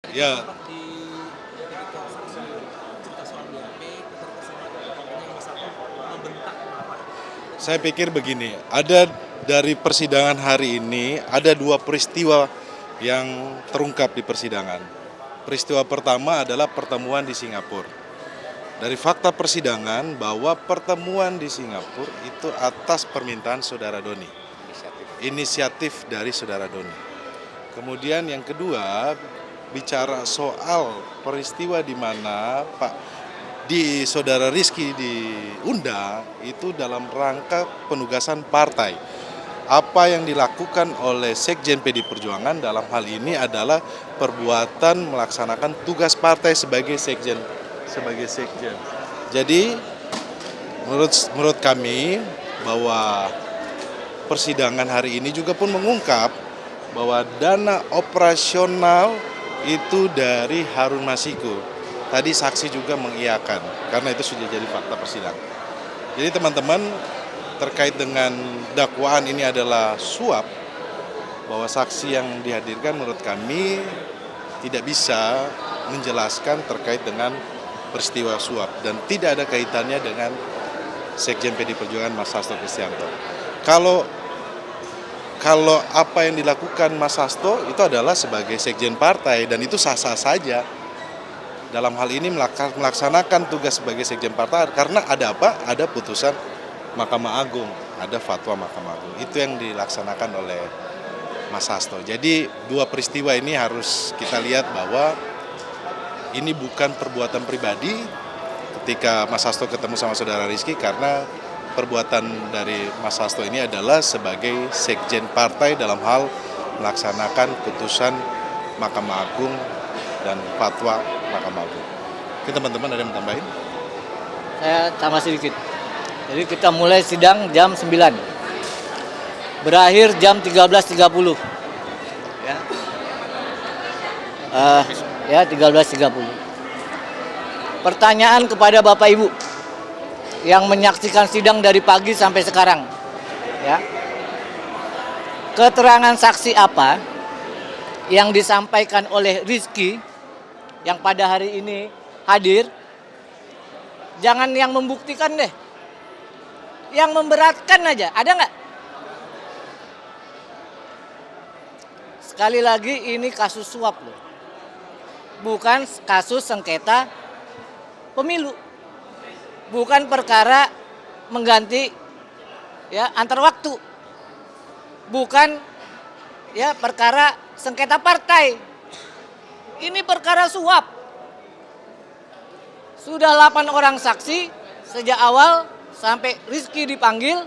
Tadi Ya, sempat di ketika saksi cerita soal BAP, keterkesamaan yang satu membentak kenapa? saya pikir begini, ada dari persidangan hari ini, ada dua peristiwa yang terungkap di persidangan. Peristiwa pertama adalah pertemuan di Singapura. Dari fakta persidangan bahwa pertemuan di Singapura itu atas permintaan saudara Doni. Inisiatif dari saudara Doni. Kemudian yang kedua, bicara soal peristiwa di mana Pak di saudara Rizky diundang itu dalam rangka penugasan partai. Apa yang dilakukan oleh Sekjen PD Perjuangan dalam hal ini adalah perbuatan melaksanakan tugas partai sebagai sekjen. Jadi menurut kami bahwa persidangan hari ini juga pun mengungkap bahwa dana operasional itu dari Harun Masiku. Tadi saksi juga mengiyakan, karena itu sudah jadi fakta persidangan. Jadi teman-teman, terkait dengan dakwaan ini adalah suap, bahwa saksi yang dihadirkan menurut kami tidak bisa menjelaskan terkait dengan peristiwa suap dan tidak ada kaitannya dengan Sekjen PD Perjuangan Mas Hasto Kristianto. Kalau apa yang dilakukan Mas Hasto itu adalah sebagai sekjen partai dan itu sah-sah saja. Dalam hal ini melaksanakan tugas sebagai sekjen partai karena ada apa? Ada putusan Mahkamah Agung, ada fatwa Mahkamah Agung. Itu yang dilaksanakan oleh Mas Hasto. Jadi dua peristiwa ini harus kita lihat bahwa ini bukan perbuatan pribadi ketika Mas Hasto ketemu sama saudara Rizky, karena perbuatan dari Mas Hasto ini adalah sebagai sekjen partai dalam hal melaksanakan putusan Mahkamah Agung dan fatwa Mahkamah Agung. Oke teman-teman, ada yang mau tambahin? Saya tambah sedikit. Jadi kita mulai sidang jam 9. Berakhir jam 13.30. Ya. Ya 13.30. Pertanyaan kepada Bapak Ibu yang menyaksikan sidang dari pagi sampai sekarang. Ya. Keterangan saksi apa yang disampaikan oleh Rizky yang pada hari ini hadir? Jangan yang membuktikan deh. Yang memberatkan aja, ada nggak? Sekali lagi ini kasus suap loh. Bukan kasus sengketa pemilu. Bukan perkara mengganti ya antar waktu. Bukan ya perkara sengketa partai. Ini perkara suap. Sudah 8 orang saksi sejak awal sampai Rizky dipanggil.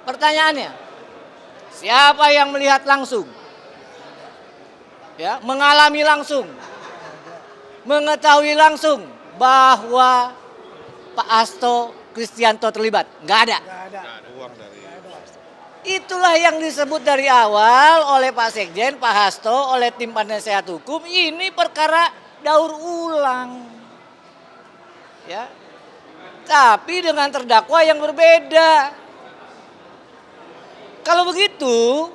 Pertanyaannya, siapa yang melihat langsung? Ya, mengalami langsung. Mengetahui langsung bahwa Pak Hasto Kristianto terlibat? Nggak ada. Itulah yang disebut dari awal oleh Pak Sekjen, Pak Hasto, oleh tim penasehat hukum. Ini perkara daur ulang. Ya. Tapi dengan terdakwa yang berbeda. Kalau begitu,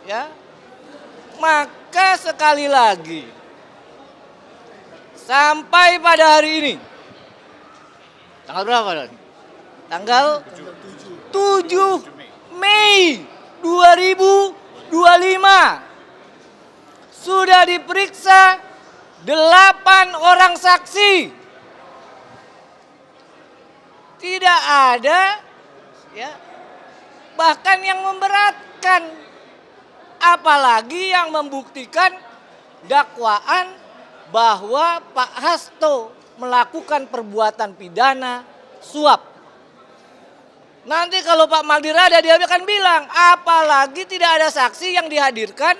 ya, maka sekali lagi sampai pada hari ini, tanggal berapa? Tanggal 7 Mei 2025 sudah diperiksa 8 orang saksi. Tidak ada ya bahkan yang memberatkan, apalagi yang membuktikan dakwaan bahwa Pak Hasto melakukan perbuatan pidana suap. Nanti kalau Pak Maldira ada, dia akan bilang, apalagi tidak ada saksi yang dihadirkan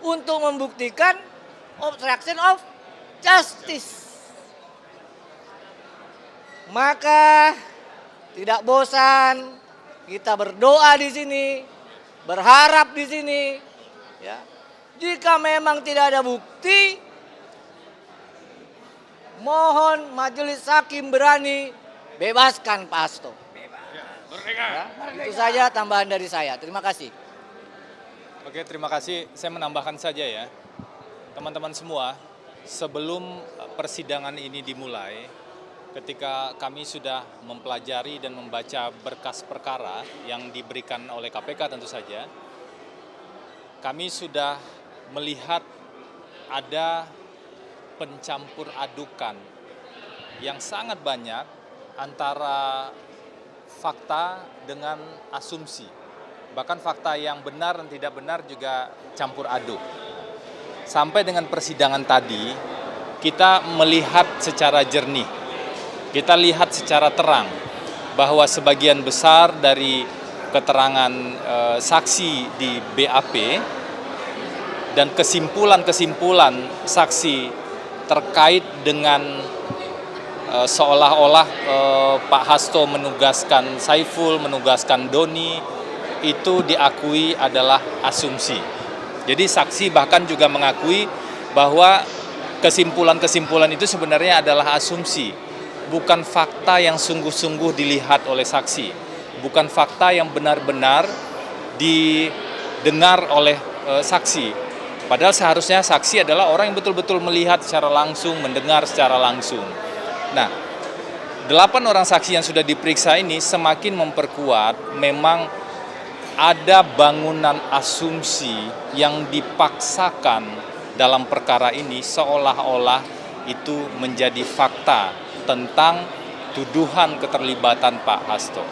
untuk membuktikan obstruction of justice. Maka tidak bosan kita berdoa di sini, berharap di sini, ya. Jika memang tidak ada bukti, mohon majelis hakim berani bebaskan Pak Hasto. Ya, itu saja tambahan dari saya. Terima kasih. Oke, terima kasih. Saya menambahkan saja ya. Teman-teman semua, sebelum persidangan ini dimulai, ketika kami sudah mempelajari dan membaca berkas perkara yang diberikan oleh KPK tentu saja, kami sudah melihat ada pencampur adukan yang sangat banyak antara fakta dengan asumsi. Bahkan fakta yang benar dan tidak benar juga campur aduk. Sampai dengan persidangan tadi, kita melihat secara jernih, kita lihat secara terang bahwa sebagian besar dari keterangan saksi di BAP dan kesimpulan-kesimpulan saksi terkait dengan seolah-olah Pak Hasto menugaskan Saiful, menugaskan Doni, itu diakui adalah asumsi. Jadi saksi bahkan juga mengakui bahwa kesimpulan-kesimpulan itu sebenarnya adalah asumsi, bukan fakta yang sungguh-sungguh dilihat oleh saksi, bukan fakta yang benar-benar didengar oleh saksi. Padahal seharusnya saksi adalah orang yang betul-betul melihat secara langsung, mendengar secara langsung. Nah, 8 orang saksi yang sudah diperiksa ini semakin memperkuat memang ada bangunan asumsi yang dipaksakan dalam perkara ini seolah-olah itu menjadi fakta tentang tuduhan keterlibatan Pak Hasto.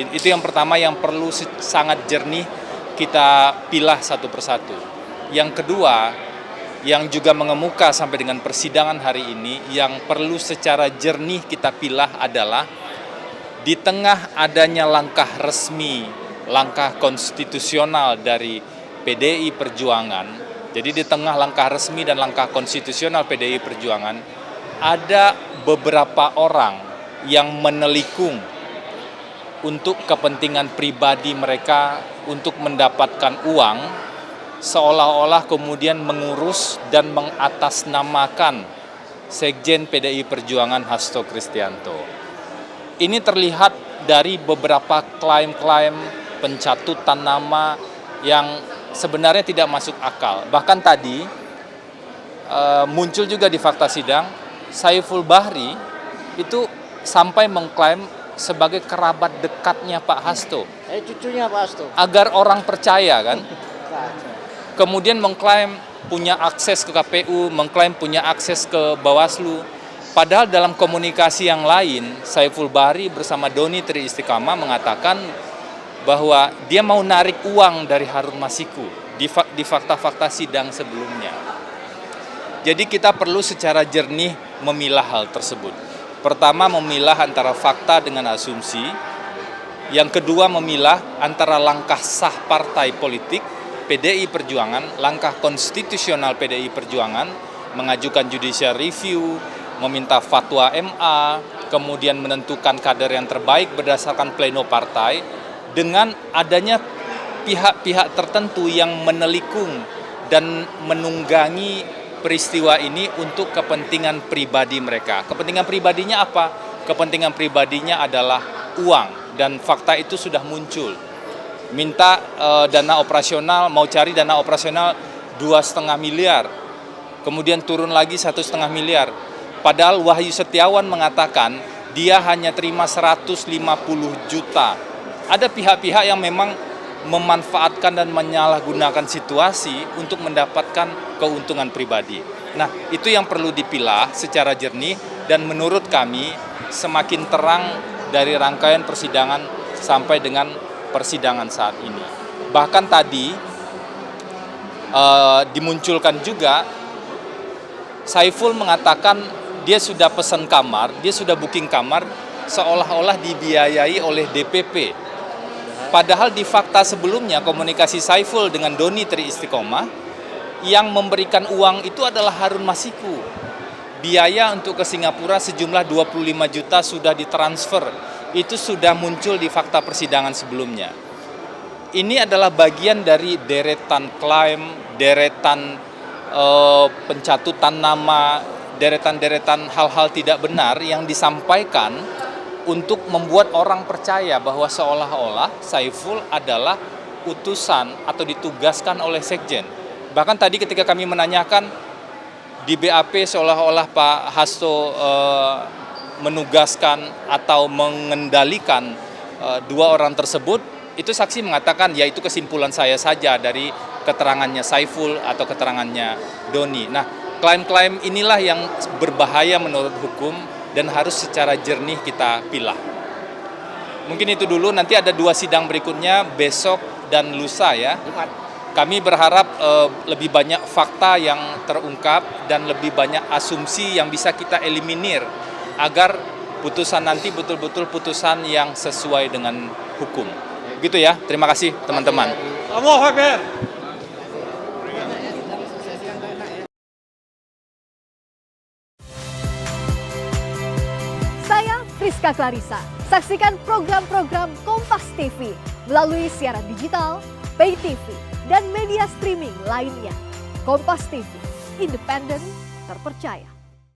Itu yang pertama yang perlu sangat jernih kita pilah satu persatu. Yang kedua, yang juga mengemuka sampai dengan persidangan hari ini, yang perlu secara jernih kita pilah adalah di tengah adanya langkah resmi, langkah konstitusional dari PDI Perjuangan. Jadi di tengah langkah resmi dan langkah konstitusional PDI Perjuangan, ada beberapa orang yang menelikung untuk kepentingan pribadi mereka untuk mendapatkan uang, seolah-olah kemudian mengurus dan mengatasnamakan Sekjen PDI Perjuangan Hasto Kristianto. Ini terlihat dari beberapa klaim-klaim pencatutan nama yang sebenarnya tidak masuk akal. Bahkan tadi muncul juga di fakta sidang, Saiful Bahri itu sampai mengklaim sebagai kerabat dekatnya Pak Hasto. Cucunya Pak Hasto. Agar orang percaya kan. Kemudian mengklaim punya akses ke KPU, mengklaim punya akses ke Bawaslu. Padahal dalam komunikasi yang lain, Saiful Bahri bersama Doni Tri Istiqamah mengatakan bahwa dia mau narik uang dari Harun Masiku di fakta-fakta sidang sebelumnya. Jadi kita perlu secara jernih memilah hal tersebut. Pertama, memilah antara fakta dengan asumsi. Yang kedua, memilah antara langkah sah partai politik PDI Perjuangan, langkah konstitusional PDI Perjuangan, mengajukan judicial review, meminta fatwa MA, kemudian menentukan kader yang terbaik berdasarkan pleno partai, dengan adanya pihak-pihak tertentu yang menelikung dan menunggangi peristiwa ini untuk kepentingan pribadi mereka. Kepentingan pribadinya apa? Kepentingan pribadinya adalah uang, dan fakta itu sudah muncul. Minta dana operasional, mau cari dana operasional 2,5 miliar, kemudian turun lagi 1,5 miliar. Padahal Wahyu Setiawan mengatakan dia hanya terima 150 juta. Ada pihak-pihak yang memang memanfaatkan dan menyalahgunakan situasi untuk mendapatkan keuntungan pribadi. Nah, itu yang perlu dipilah secara jernih, dan menurut kami semakin terang dari rangkaian persidangan sampai dengan persidangan saat ini. Bahkan tadi dimunculkan juga Saiful mengatakan dia sudah pesan kamar, dia sudah booking kamar seolah-olah dibiayai oleh DPP. Padahal di fakta sebelumnya komunikasi Saiful dengan Doni Tri Istiqomah, yang memberikan uang itu adalah Harun Masiku. Biaya untuk ke Singapura sejumlah 25 juta sudah ditransfer. Itu sudah muncul di fakta persidangan sebelumnya. Ini adalah bagian dari deretan klaim, deretan pencatutan nama, deretan-deretan hal-hal tidak benar yang disampaikan untuk membuat orang percaya bahwa seolah-olah Saiful adalah utusan atau ditugaskan oleh Sekjen. Bahkan tadi ketika kami menanyakan di BAP seolah-olah Pak Hasto menugaskan atau mengendalikan dua orang tersebut, itu saksi mengatakan ya itu kesimpulan saya saja dari keterangannya Saiful atau keterangannya Doni. Nah, klaim-klaim inilah yang berbahaya menurut hukum dan harus secara jernih kita pilah. Mungkin itu dulu, nanti ada 2 sidang berikutnya besok dan lusa ya. Kami berharap lebih banyak fakta yang terungkap dan lebih banyak asumsi yang bisa kita eliminir agar putusan nanti betul-betul putusan yang sesuai dengan hukum. Gitu ya, terima kasih teman-teman. Allahu Akbar. Saya Friska Clarissa. Saksikan program-program Kompas TV melalui siaran digital, pay TV, dan media streaming lainnya. Kompas TV, independen, terpercaya.